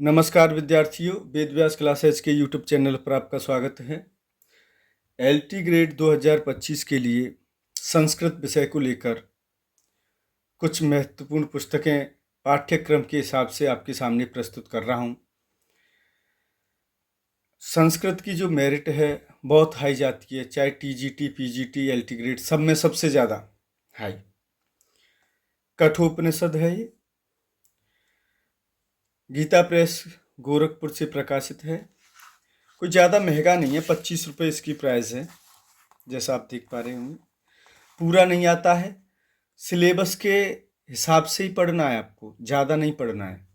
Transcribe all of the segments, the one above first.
नमस्कार विद्यार्थियों, वेद व्यास क्लासेज के यूट्यूब चैनल पर आपका स्वागत है। एलटी ग्रेड 2025 के लिए संस्कृत विषय को लेकर कुछ महत्वपूर्ण पुस्तकें पाठ्यक्रम के हिसाब से आपके सामने प्रस्तुत कर रहा हूं। संस्कृत की जो मेरिट है बहुत हाई जाती है, चाहे टीजीटी, पीजीटी, एलटी ग्रेड सब में सबसे ज़्यादा हाई। कठोपनिषद है ये, गीता प्रेस गोरखपुर से प्रकाशित है। कोई ज़्यादा महंगा नहीं है, 25 रुपये इसकी प्राइस है, जैसा आप देख पा रहे होंगे। पूरा नहीं आता है, सिलेबस के हिसाब से ही पढ़ना है, आपको ज़्यादा नहीं पढ़ना है।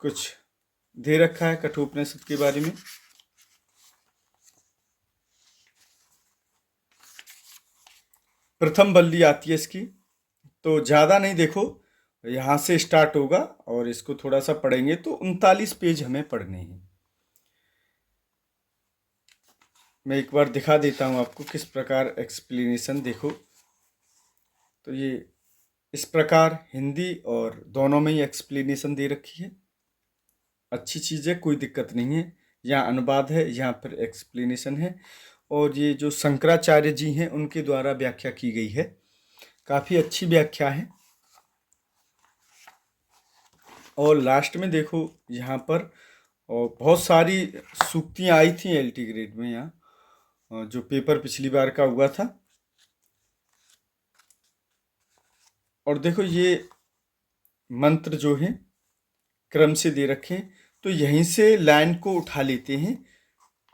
कुछ दे रखा है कठोपनिषद के बारे में। प्रथम बल्ली आती है इसकी, तो ज़्यादा नहीं, देखो यहाँ से स्टार्ट होगा और इसको थोड़ा सा पढ़ेंगे तो 39 पेज हमें पढ़ने हैं। मैं एक बार दिखा देता हूँ आपको किस प्रकार एक्सप्लेनेशन। देखो तो ये इस प्रकार हिंदी और दोनों में ही एक्सप्लेनेशन दे रखी है। अच्छी चीज़ है, कोई दिक्कत नहीं है। यहाँ अनुवाद है, यहाँ पर एक्सप्लेनेशन है, और ये जो शंकराचार्य जी हैं उनके द्वारा व्याख्या की गई है। काफ़ी अच्छी व्याख्या है। और लास्ट में देखो यहाँ पर और बहुत सारी सूक्तियाँ आई थी एलटी ग्रेड में, यहाँ जो पेपर पिछली बार का हुआ था। और देखो ये मंत्र जो है क्रम से दे रखे हैं, तो यहीं से लाइन को उठा लेते हैं।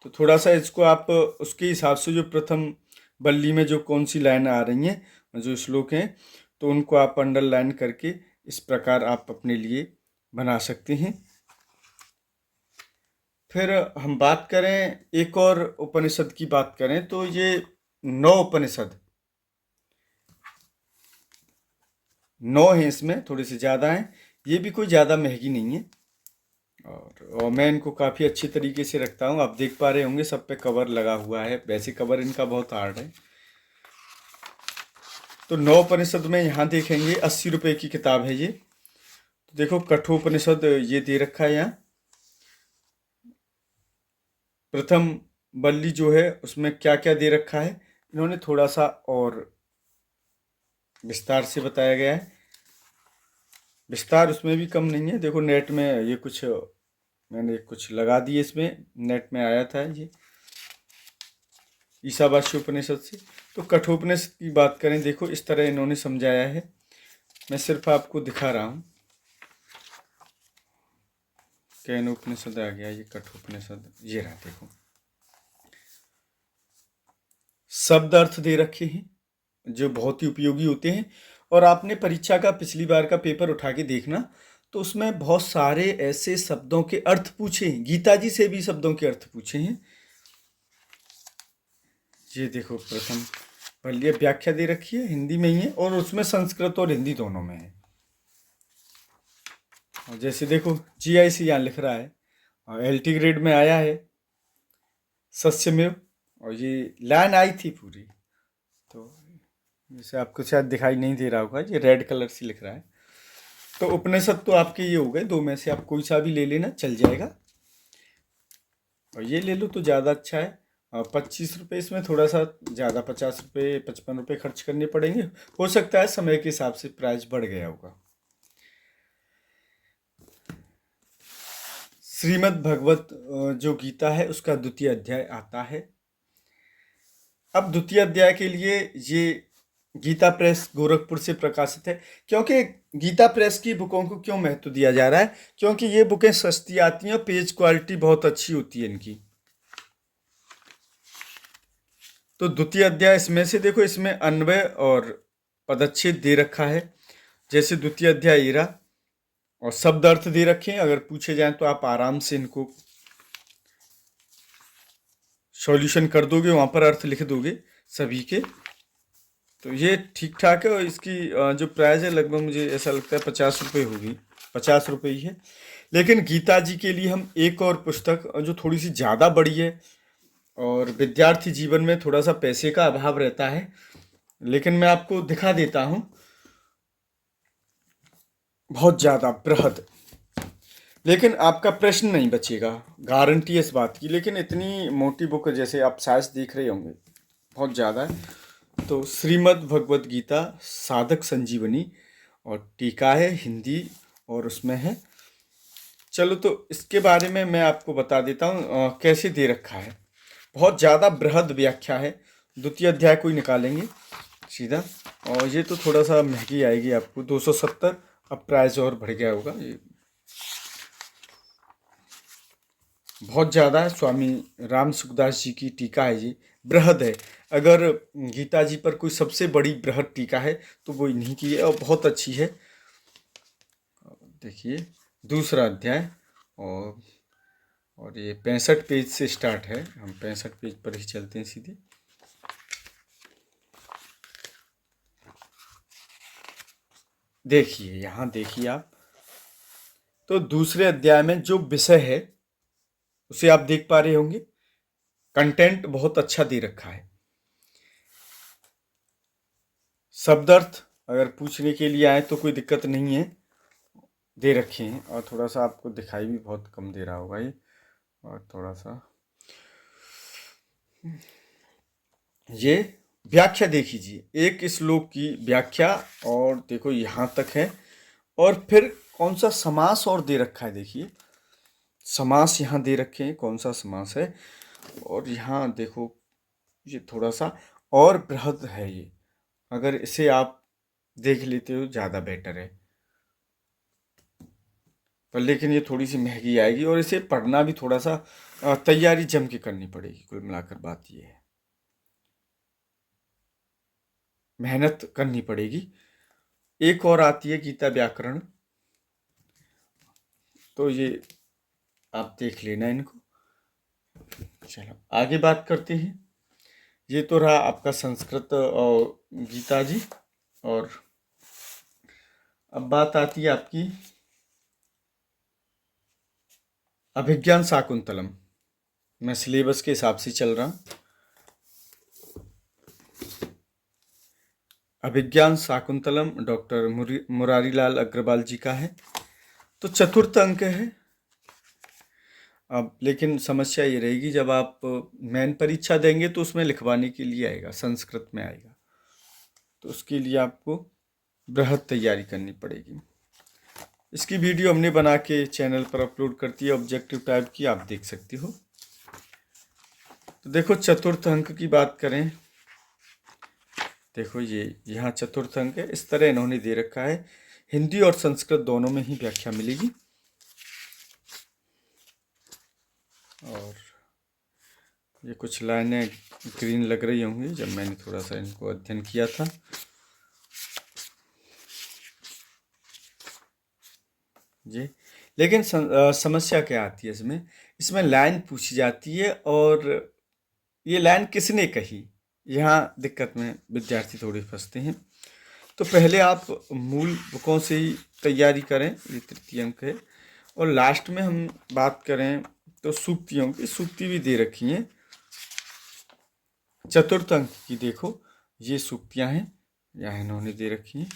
तो थोड़ा सा इसको आप उसके हिसाब से, जो प्रथम बल्ली में जो कौन सी लाइन आ रही हैं, जो श्लोक हैं, तो उनको आप अंडरलाइन करके इस प्रकार आप अपने लिए बना सकते हैं। फिर हम बात करें एक और उपनिषद की बात करें तो ये 9 उपनिषद, 9 हैं, इसमें थोड़े से ज़्यादा हैं। ये भी कोई ज़्यादा महंगी नहीं है, और मैं इनको काफ़ी अच्छी तरीके से रखता हूँ। आप देख पा रहे होंगे सब पे कवर लगा हुआ है, वैसे कवर इनका बहुत हार्ड है। तो 9 उपनिषद में यहाँ देखेंगे 80 रुपये की किताब है ये। तो देखो कठोपनिषद ये दे रखा है यहाँ। प्रथम बल्ली जो है उसमें क्या क्या दे रखा है, इन्होंने थोड़ा सा और विस्तार से बताया गया है। विस्तार उसमें भी कम नहीं है। देखो नेट में ये कुछ मैंने कुछ लगा दिए, इसमें नेट में आया था ये ईशावास्य उपनिषद से। तो कठोपनिषद की बात करें, देखो इस तरह इन्होंने समझाया है। मैं सिर्फ आपको दिखा रहा हूँ। कैनोपनिषद आ गया, ये कठोपनिषद ये रहा। देखो शब्द अर्थ दे रखे हैं जो बहुत ही उपयोगी होते हैं। और आपने परीक्षा का पिछली बार का पेपर उठा के देखना, तो उसमें बहुत सारे ऐसे शब्दों के अर्थ पूछे हैं, गीता जी से भी शब्दों के अर्थ पूछे हैं। ये देखो प्रथम पहले व्याख्या दे रखी है, हिंदी में ही है, और उसमें संस्कृत और हिंदी दोनों में है। और जैसे देखो जीआईसी यहाँ लिख रहा है, और एलटी ग्रेड में आया है सत्यमेव, और ये लाइन आई थी पूरी। तो जैसे आपको शायद दिखाई नहीं दे रहा होगा, ये रेड कलर से लिख रहा है। तो उपनिषद तो आपके ये हो गए, 2 में से आप कोई सा भी ले लेना, चल जाएगा। और ये ले लो तो ज़्यादा अच्छा है। 25 रुपये, इसमें थोड़ा सा ज़्यादा 50 रुपये 55 रुपये खर्च करने पड़ेंगे। हो सकता है समय के हिसाब से प्राइस बढ़ गया होगा। श्रीमद् भगवत जो गीता है उसका द्वितीय अध्याय आता है। अब द्वितीय अध्याय के लिए ये गीता प्रेस गोरखपुर से प्रकाशित है। क्योंकि गीता प्रेस की बुकों को क्यों महत्व दिया जा रहा है, क्योंकि ये बुकें सस्ती आती हैं, पेज क्वालिटी बहुत अच्छी होती है इनकी। तो द्वितीय अध्याय इसमें से देखो, इसमें अन्वय और पदच्छेद दे रखा है। जैसे द्वितीय अध्याय ईरा और शब्द अर्थ दे रखे हैं, अगर पूछे जाएं तो आप आराम से इनको सॉल्यूशन कर दोगे, वहाँ पर अर्थ लिख दोगे सभी के। तो ये ठीक ठाक है। और इसकी जो प्राइस है लगभग मुझे ऐसा लगता है 50 रुपये होगी, 50 रुपये ही है। लेकिन गीता जी के लिए हम एक और पुस्तक जो थोड़ी सी ज़्यादा बड़ी है, और विद्यार्थी जीवन में थोड़ा सा पैसे का अभाव रहता है, लेकिन मैं आपको दिखा देता हूँ। बहुत ज़्यादा बृहद। लेकिन आपका प्रश्न नहीं बचेगा, गारंटी है इस बात की। लेकिन इतनी मोटी बुक जैसे आप साइज देख रहे होंगे, बहुत ज़्यादा है। तो श्रीमद् भगवद गीता साधक संजीवनी और टीका है हिंदी, और उसमें है। चलो तो इसके बारे में मैं आपको बता देता हूँ कैसे दे रखा है। बहुत ज़्यादा बृहद व्याख्या है। द्वितीय अध्याय को ही निकालेंगे सीधा, और ये तो थोड़ा सा महंगी आएगी आपको, 270। अब प्राइस और बढ़ गया होगा, ये बहुत ज़्यादा है। स्वामी राम सुखदास जी की टीका है, ये बृहद है। अगर गीता जी पर कोई सबसे बड़ी बृहद टीका है तो वो इन्हीं की है, और बहुत अच्छी है। देखिए दूसरा अध्याय, और ये 65 पेज से स्टार्ट है। हम 65 पेज पर ही चलते हैं सीधे। देखिए यहाँ देखिए आप, तो दूसरे अध्याय में जो विषय है उसे आप देख पा रहे होंगे। कंटेंट बहुत अच्छा दे रखा है। शब्दार्थ अगर पूछने के लिए आए तो कोई दिक्कत नहीं है, दे रखे हैं। और थोड़ा सा आपको दिखाई भी बहुत कम दे रहा होगा ये, और थोड़ा सा ये व्याख्या देख लीजिए, एक श्लोक की व्याख्या, और देखो यहाँ तक है। और फिर कौन सा समास और दे रखा है, देखिए समास यहाँ दे रखे हैं, कौन सा समास है। और यहाँ देखो ये थोड़ा सा और बृहद है ये, अगर इसे आप देख लेते हो ज़्यादा बेटर है। पर लेकिन ये थोड़ी सी महंगी आएगी, और इसे पढ़ना भी थोड़ा सा तैयारी जम के करनी पड़ेगी। कुल मिलाकर बात ये है, मेहनत करनी पड़ेगी। एक और आती है गीता व्याकरण, तो ये आप देख लेना इनको। चलो आगे बात करते हैं। ये तो रहा आपका संस्कृत और गीता जी। और अब बात आती है आपकी अभिज्ञान शाकुंतलम। मैं सिलेबस के हिसाब से चल रहा हूँ। अभिज्ञान शाकुंतलम डॉक्टर मुरारीलाल अग्रवाल जी का है, तो चतुर्थ अंक है। अब लेकिन समस्या ये रहेगी, जब आप मेन परीक्षा देंगे तो उसमें लिखवाने के लिए आएगा, संस्कृत में आएगा, तो उसके लिए आपको बृहद तैयारी करनी पड़ेगी। इसकी वीडियो हमने बना के चैनल पर अपलोड कर दी है, ऑब्जेक्टिव टाइप की, आप देख सकते हो। तो देखो चतुर्थ अंक की बात करें, देखो ये यहाँ चतुर्थ अंक है। इस तरह इन्होंने दे रखा है, हिंदी और संस्कृत दोनों में ही व्याख्या मिलेगी। और ये कुछ लाइनें ग्रीन लग रही होंगी जब मैंने थोड़ा सा इनको अध्ययन किया था। जी, लेकिन समस्या क्या आती है इसमें, इसमें लाइन पूछी जाती है, और ये लाइन किसने कही, यहाँ दिक्कत में विद्यार्थी थोड़े फंसते हैं। तो पहले आप मूल बुकों से ही तैयारी करें, ये तृतीय अंक है। और लास्ट में हम बात करें तो सूक्तियों की, सूक्ति भी दे रखी हैं चतुर्थ अंक की। देखो ये सूक्तियाँ हैं, यहाँ इन्होंने दे रखी हैं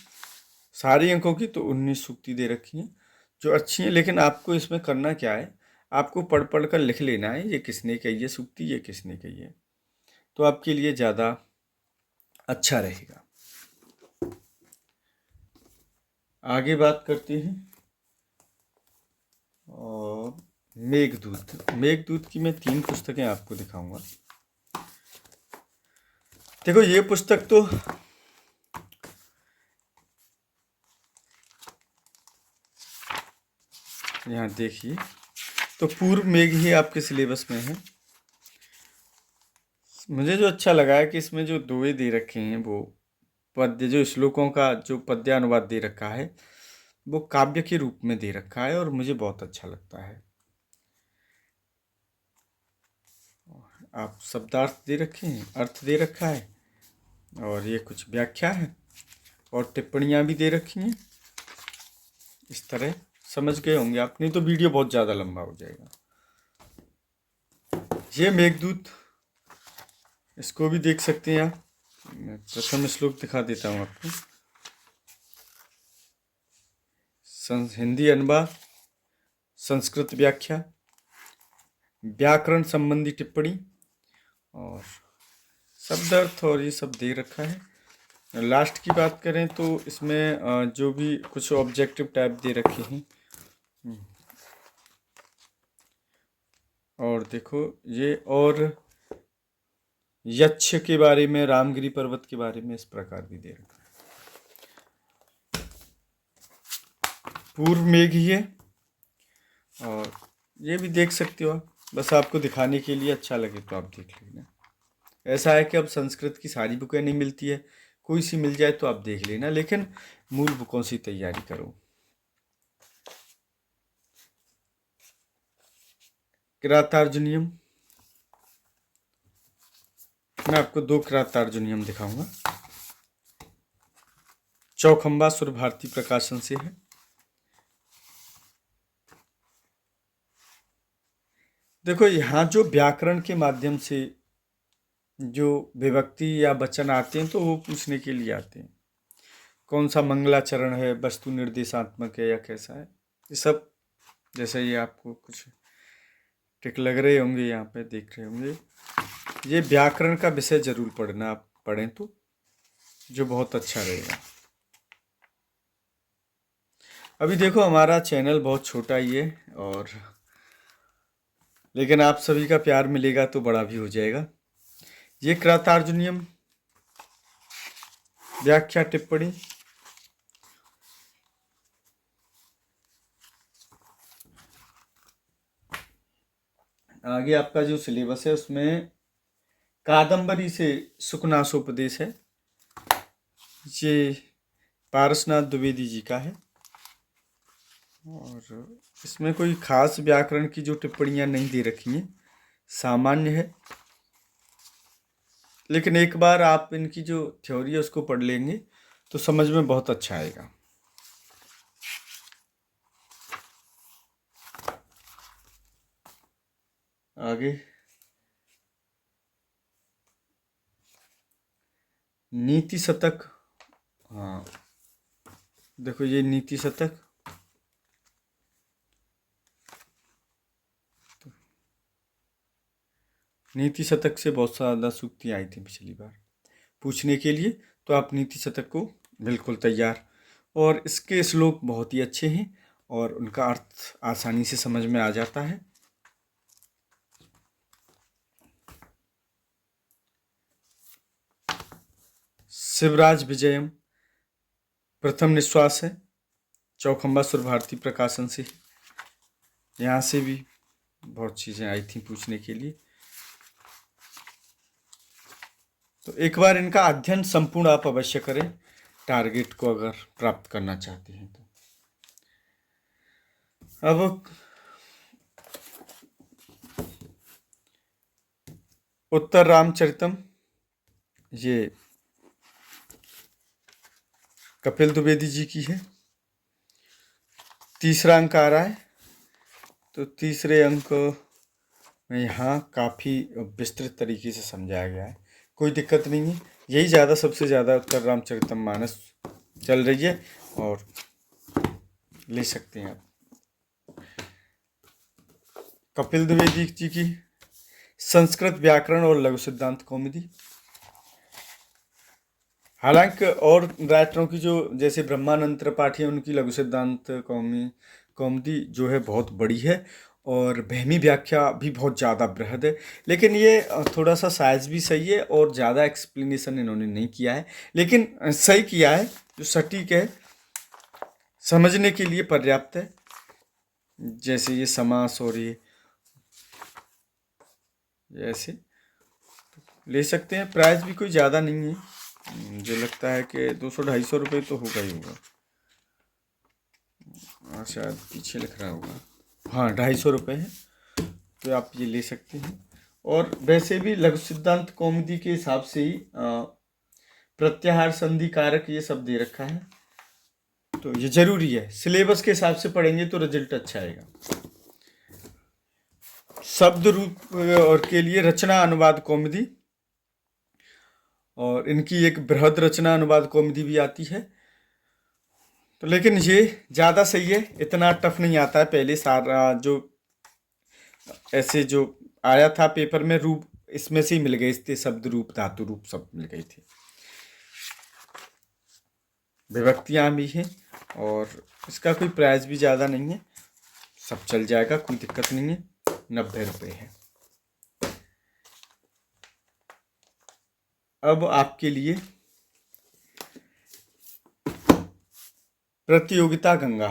सारे अंकों की, तो 19 सूक्ति दे रखी हैं जो अच्छी हैं। लेकिन आपको इसमें करना क्या है, आपको पढ़ पढ़ कर लिख लेना है, ये किसने कही है सूक्ति, ये किसने कही है, तो आपके लिए ज़्यादा अच्छा रहेगा। आगे बात करते हैं। और मेघदूत, मेघदूत की मैं 3 पुस्तकें आपको दिखाऊंगा। देखो ये पुस्तक तो यहाँ देखिए, तो पूर्व मेघ ही आपके सिलेबस में है। मुझे जो अच्छा लगा है कि इसमें जो दोहे दे रखे हैं, वो पद्य, जो श्लोकों का जो पद्यानुवाद दे रखा है, वो काव्य के रूप में दे रखा है, और मुझे बहुत अच्छा लगता है। आप शब्दार्थ दे रखे हैं, अर्थ दे रखा है, और ये कुछ व्याख्या है, और टिप्पणियाँ भी दे रखी हैं। इस तरह समझ गए होंगे आप, नहीं तो वीडियो बहुत ज़्यादा लंबा हो जाएगा। ये मेघदूत, इसको भी देख सकते हैं आप। मैं प्रथम श्लोक दिखा देता हूँ आपको। हिंदी अनुवाद, संस्कृत व्याख्या, व्याकरण संबंधी टिप्पणी और शब्द अर्थ और ये सब दे रखा है। लास्ट की बात करें तो इसमें जो भी कुछ ऑब्जेक्टिव टाइप दे रखे हैं, और देखो ये, और यक्ष के बारे में, रामगिरी पर्वत के बारे में इस प्रकार भी दे रखा है। पूर्व मेघ ही है, और ये भी देख सकते हो आप, बस आपको दिखाने के लिए अच्छा लगे तो आप देख लेना। ऐसा है कि अब संस्कृत की सारी बुकें नहीं मिलती है, कोई सी मिल जाए तो आप देख लेना, लेकिन मूल बुकों से तैयारी करो। किरातार्जुनीयम, मैं आपको 2 किरातार्जुनीयम दिखाऊंगा। चौखंबा सुर भारती प्रकाशन से है। देखो यहाँ जो व्याकरण के माध्यम से जो विभक्ति या वचन आते हैं तो वो पूछने के लिए आते हैं, कौन सा मंगलाचरण है, वस्तु निर्देशात्मक है या कैसा है, ये सब। जैसे ये आपको कुछ टिक लग रहे होंगे, यहाँ पे देख रहे होंगे, ये व्याकरण का विषय जरूर पढ़ना, आप पढ़ें तो जो बहुत अच्छा रहेगा। अभी देखो हमारा चैनल बहुत छोटा ही है, और लेकिन आप सभी का प्यार मिलेगा तो बड़ा भी हो जाएगा। ये किरातार्जुनीयम व्याख्या टिप्पणी, आगे आपका जो सिलेबस है उसमें कादंबरी से सुखनासोपदेश है, ये पारसनाथ द्विवेदी जी का है, और इसमें कोई खास व्याकरण की जो टिप्पणियां नहीं दे रखी हैं, सामान्य है, लेकिन एक बार आप इनकी जो थ्योरी है उसको पढ़ लेंगे तो समझ में बहुत अच्छा आएगा। आगे नीति शतक, हाँ देखो ये नीति शतक, नीति शतक से बहुत ज़्यादा सूक्तियाँ आई थी पिछली बार पूछने के लिए, तो आप नीति शतक को बिल्कुल तैयार, और इसके श्लोक बहुत ही अच्छे हैं और उनका अर्थ आसानी से समझ में आ जाता है। शिवराज विजयम प्रथम निश्वास है, चौखंबा सुर भारती प्रकाशन से, यहाँ से भी बहुत चीज़ें आई थी पूछने के लिए, तो एक बार इनका अध्ययन संपूर्ण आप अवश्य करें, टारगेट को अगर प्राप्त करना चाहते हैं तो। अब उत्तर रामचरितम, ये कपिल द्विवेदी जी की है। तीसरा अंक आ रहा है, तो तीसरे अंक में यहाँ काफ़ी विस्तृत तरीके से समझाया गया है, कोई दिक्कत नहीं है। यही ज़्यादा, सबसे ज़्यादा उत्तर रामचरितमानस चल रही है और ले सकते हैं आप। कपिल द्विवेदी जी की संस्कृत व्याकरण और लघु सिद्धांत कौमुदी, हालांकि और राइटरों की जो जैसे ब्रह्मानंद त्रिपाठी है उनकी लघु सिद्धांत कौमुदी जो है बहुत बड़ी है, और भैमी व्याख्या भी बहुत ज़्यादा बृहद है, लेकिन ये थोड़ा सा साइज भी सही है और ज़्यादा एक्सप्लेनेशन इन्होंने नहीं किया है, लेकिन सही किया है, जो सटीक है, समझने के लिए पर्याप्त है। जैसे ये समास और ये ऐसे ले सकते हैं। प्राइस भी कोई ज़्यादा नहीं है, मुझे लगता है कि 200-250 रुपये तो होगा ही होगा, शायद पीछे लिख रहा होगा, हाँ 250 रुपये है, तो आप ये ले सकते हैं। और वैसे भी लघु सिद्धांत कौमुदी के हिसाब से ही प्रत्याहार संधि कारक ये सब दे रखा है, तो ये जरूरी है, सिलेबस के हिसाब से पढ़ेंगे तो रिजल्ट अच्छा आएगा। शब्द रूप और के लिए रचना अनुवाद कौमुदी, और इनकी एक बृहद रचना अनुवाद कौमुदी भी आती है, तो लेकिन ये ज़्यादा सही है, इतना टफ नहीं आता है। पहले सारा जो ऐसे जो आया था पेपर में रूप, इसमें से ही मिल गए थे, शब्द रूप धातु रूप सब मिल गए थे। विभक्तियाँ भी हैं और इसका कोई प्राइस भी ज़्यादा नहीं है, सब चल जाएगा, कोई दिक्कत नहीं है। 90 रुपये है। अब आपके लिए प्रतियोगिता गंगा,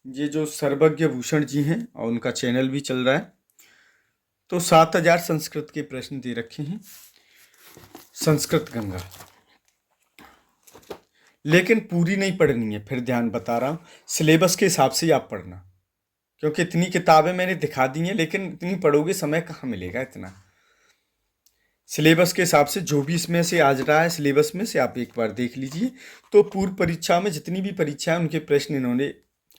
ये जो सर्वज्ञ भूषण जी हैं और उनका चैनल भी चल रहा है। तो 7000 संस्कृत के प्रश्न दे रखे हैं, संस्कृत गंगा। लेकिन पूरी नहीं पढ़नी है, फिर ध्यान बता रहा हूँ, सिलेबस के हिसाब से ही आप पढ़ना, क्योंकि इतनी किताबें मैंने दिखा दी हैं, लेकिन इतनी पढ़ोगे समय कहाँ मिलेगा इतना। सिलेबस के हिसाब से जो भी इसमें से आज रहा है सिलेबस में से आप एक बार देख लीजिए। तो पूर्व परीक्षा में जितनी भी परीक्षा है उनके प्रश्न इन्होंने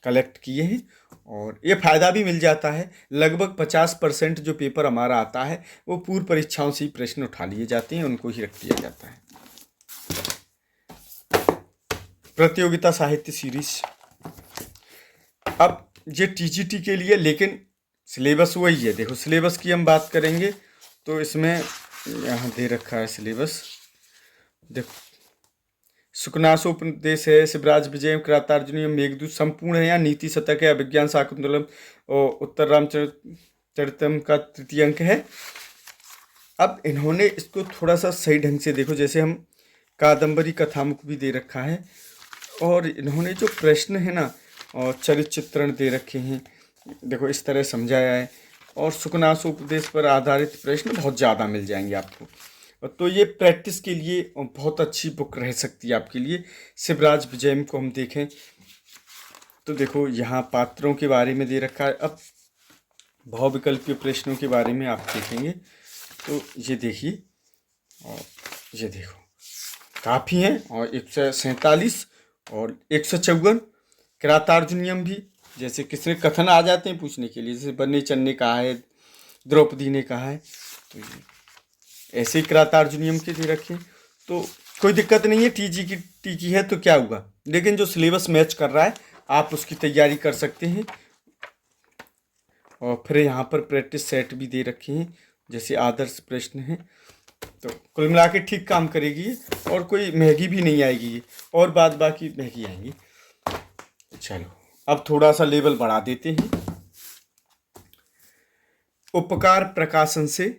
कलेक्ट किए हैं और ये फ़ायदा भी मिल जाता है। लगभग 50% जो पेपर हमारा आता है वो पूर्व परीक्षाओं से ही प्रश्न उठा लिए जाते हैं, उनको ही रख दिया जाता है। प्रतियोगिता साहित्य सीरीज, अब ये टीजीटी के लिए, लेकिन सिलेबस वही है। देखो सिलेबस की हम बात करेंगे तो इसमें यहाँ दे रखा है सिलेबस, देखो सुकनासोपदेश है, शिवराज विजय, कृतार्जुनीय, मेघदूत संपूर्ण है, या नीति शतक है, अभिज्ञान शाकुंतलम और उत्तर रामचरितम का तृतीय अंक है। अब इन्होंने इसको थोड़ा सा सही ढंग से देखो, जैसे हम कादम्बरी कथामुख भी दे रखा है और इन्होंने जो प्रश्न है ना और चरित्र चित्रण दे रखे हैं, देखो इस तरह समझाया है। और सुकनासोपदेश पर आधारित प्रश्न बहुत ज़्यादा मिल जाएंगे आपको, तो ये प्रैक्टिस के लिए बहुत अच्छी बुक रह सकती है आपके लिए। शिवराज विजय को हम देखें तो देखो यहाँ पात्रों के बारे में दे रखा है। अब बहुविकल्पीय प्रश्नों के बारे में आप देखेंगे तो ये देखिए, और ये देखो काफ़ी हैं, और 147 और 154। कृतार्जुनीयम भी, जैसे किसने कथन आ जाते हैं पूछने के लिए, जैसे बन्नी चंद ने कहा है, द्रौपदी ने कहा है, तो ये ऐसे ही कृतार्जुनीयम के दे रखे। तो कोई दिक्कत नहीं है, टी की है तो क्या हुआ, लेकिन जो सिलेबस मैच कर रहा है आप उसकी तैयारी कर सकते हैं। और फिर यहाँ पर प्रैक्टिस सेट भी दे रखे हैं, जैसे आदर्श प्रश्न है। तो कुल मिला के ठीक काम करेगी और कोई महंगी भी नहीं आएगी, और बाद बाकी महंगी आएंगी। चलो अब थोड़ा सा लेवल बढ़ा देते हैं। उपकार प्रकाशन से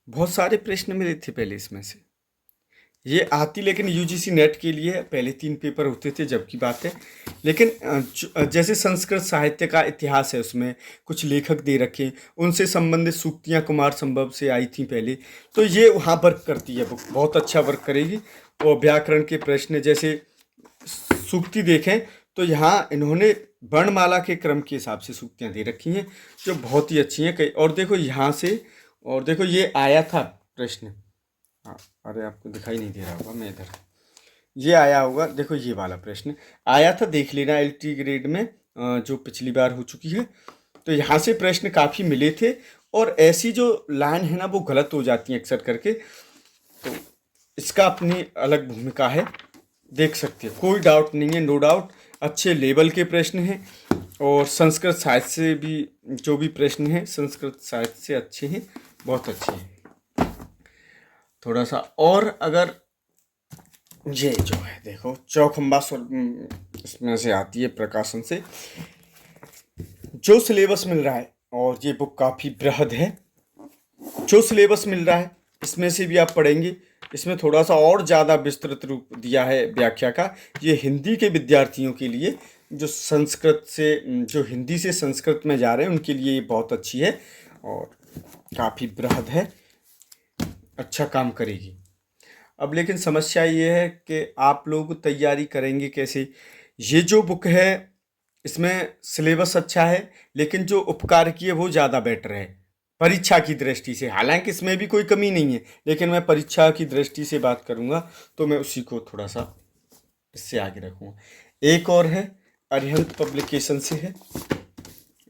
बहुत सारे प्रश्न मिले थे पहले, इसमें से ये आती, लेकिन यूजीसी नेट के लिए पहले 3 पेपर होते थे जब की बात है। लेकिन जैसे संस्कृत साहित्य का इतिहास है, उसमें कुछ लेखक दे रखे, उनसे संबंधित सूक्तियाँ कुमार संभव से आई थी पहले, तो ये वहाँ वर्क करती है बुक, बहुत अच्छा वर्क करेगी। और व्याकरण के प्रश्न, जैसे सूक्ति देखें तो यहाँ इन्होंने वर्णमाला के क्रम के हिसाब से सूक्तियाँ दे रखी हैं जो बहुत ही अच्छी हैं। कई और देखो यहाँ से, और देखो ये आया था प्रश्न, हाँ अरे आपको दिखाई नहीं दे रहा होगा, मैं इधर, ये आया होगा, देखो ये वाला प्रश्न आया था, देख लेना LT ग्रेड में जो पिछली बार हो चुकी है। तो यहाँ से प्रश्न काफ़ी मिले थे, और ऐसी जो लाइन है ना वो गलत हो जाती हैं अक्सर करके, तो इसका अपनी अलग भूमिका है, देख सकते हैं, कोई डाउट नहीं है, नो डाउट। अच्छे लेवल के प्रश्न हैं, और संस्कृत साहित्य से भी जो भी प्रश्न हैं संस्कृत साहित्य से अच्छे हैं, बहुत अच्छे हैं। थोड़ा सा और अगर ये जो है देखो चौखंबा इसमें से आती है प्रकाशन से, जो सिलेबस मिल रहा है, और ये बुक काफ़ी बृहद है, जो सिलेबस मिल रहा है इसमें से भी आप पढ़ेंगे। इसमें थोड़ा सा और ज़्यादा विस्तृत रूप दिया है व्याख्या का, ये हिंदी के विद्यार्थियों के लिए, जो संस्कृत से, जो हिंदी से संस्कृत में जा रहे हैं उनके लिए ये बहुत अच्छी है और काफ़ी बृहद है, अच्छा काम करेगी। अब लेकिन समस्या ये है कि आप लोग तैयारी करेंगे कैसे। ये जो बुक है इसमें सिलेबस अच्छा है, लेकिन जो उपकार की है वो ज़्यादा बेटर है परीक्षा की दृष्टि से। हालांकि इसमें भी कोई कमी नहीं है, लेकिन मैं परीक्षा की दृष्टि से बात करूँगा तो मैं उसी को थोड़ा सा इससे आगे रखूँगा। एक और है, अरिहंत पब्लिकेशन से है,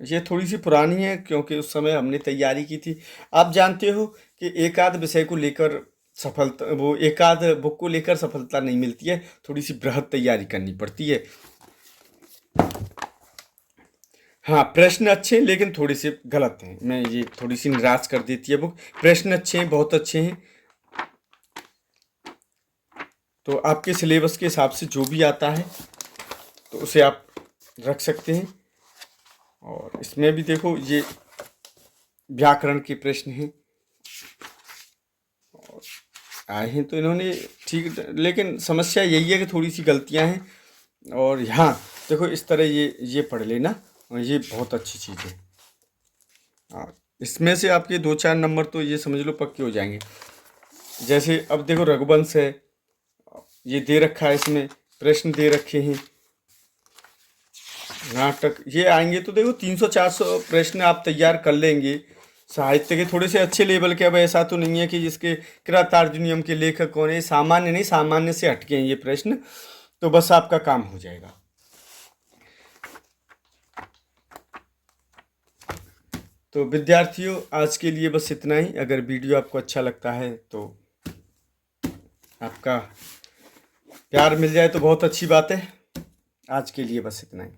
ये थोड़ी सी पुरानी है क्योंकि उस समय हमने तैयारी की थी। आप जानते हो कि एक आध विषय को लेकर सफलता, वो एक आध बुक को लेकर सफलता नहीं मिलती है, थोड़ी सी बृहद तैयारी करनी पड़ती है। हाँ, प्रश्न अच्छे हैं लेकिन थोड़े से गलत हैं, मैं ये थोड़ी सी निराश कर देती है बुक। प्रश्न अच्छे हैं, बहुत अच्छे हैं, तो आपके सिलेबस के हिसाब से जो भी आता है तो उसे आप रख सकते हैं। और इसमें भी देखो ये व्याकरण के प्रश्न हैं और आए हैं, तो इन्होंने ठीक, लेकिन समस्या यही है कि थोड़ी सी गलतियां हैं। और यहाँ देखो इस तरह ये पढ़ लेना, और ये बहुत अच्छी चीज़ है। हाँ, इसमें से आपके 2-4 नंबर तो ये समझ लो पक्के हो जाएंगे। जैसे अब देखो रघुवंश है, ये दे रखा है, इसमें प्रश्न दे रखे हैं। नाटक ये आएंगे तो देखो 300-400 प्रश्न आप तैयार कर लेंगे। साहित्य के थोड़े से अच्छे लेवल के, अब ऐसा तो नहीं है कि जिसके कृतार्जुनीयम के लेखक कौन है, सामान्य नहीं, सामान्य से हटके हैं ये प्रश्न, तो बस आपका काम हो जाएगा। तो विद्यार्थियों आज के लिए बस इतना ही। अगर वीडियो आपको अच्छा लगता है तो आपका प्यार मिल जाए तो बहुत अच्छी बात है। आज के लिए बस इतना ही।